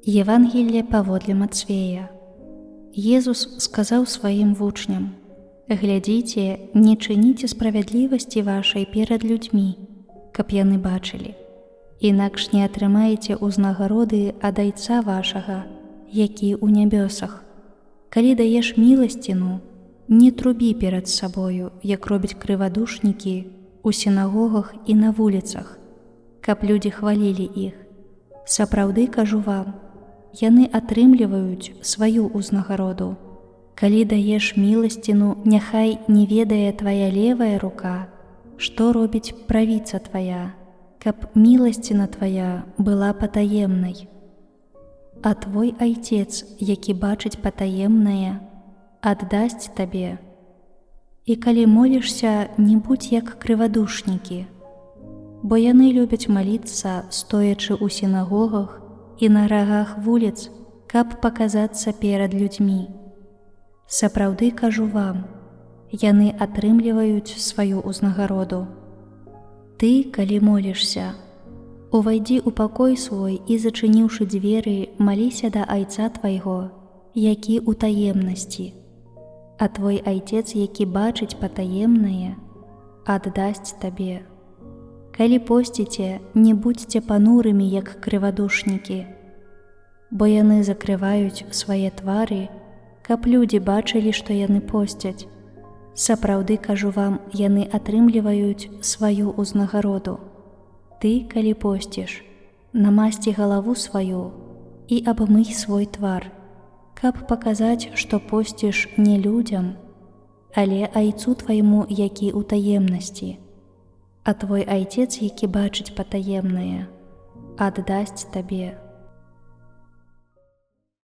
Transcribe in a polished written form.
Евангелие паводле Мацвея. Езус сказаў сваім вучням: «Глядзіце, не чыніце справядлівасці вашай перад людзьмі, каб яны бачылі. Інакш не атрымаеце ўзнагароды ад Айца вашага, які ў нябёсах. Калі даеш міласціну, не трубі перад сабою, як робяць крывадушнікі у сінагогах і на вуліцах, каб людзі хвалілі іх. Сапраўды кажу вам, яны атрымліваюць сваю ўзнагароду. Калі даеш міласціну, няхай не ведае твая левая рука, што робіць правіца твая, каб міласціна твая была патаемнай. А твой Айцец, які бачыць патаемнае, аддасць табе. І калі молішся, не будзь як крывадушнікі, бо яны любяць маліцца, стоячы ў сінагогах і на рагах вуліц, каб паказацца перад людзьмі. Сапраўды кажу вам, яны атрымліваюць сваю ўзнагароду. Ты, калі молішся, увайдзі ў пакой свой і, зачыніўшы дзверы, маліся да Айца твайго, які ў таемнасці. А твой Айцец, які бачыць патаемнае, аддасць табе. Калі посціце, не будзьце панурымі, як крывадушнікі, бо яны закрываюць свае твары, каб людзі бачылі, што яны посцяць. Сапраўды кажу вам, яны атрымліваюць сваю ўзнагароду. Ты, калі посціш, намасці галаву сваю і абмый свой твар, каб паказаць, што посціш не людзям, але Айцу твайму, які ў таемнасці. А твой Айцец, які бачыць патаемнае, аддасць табе.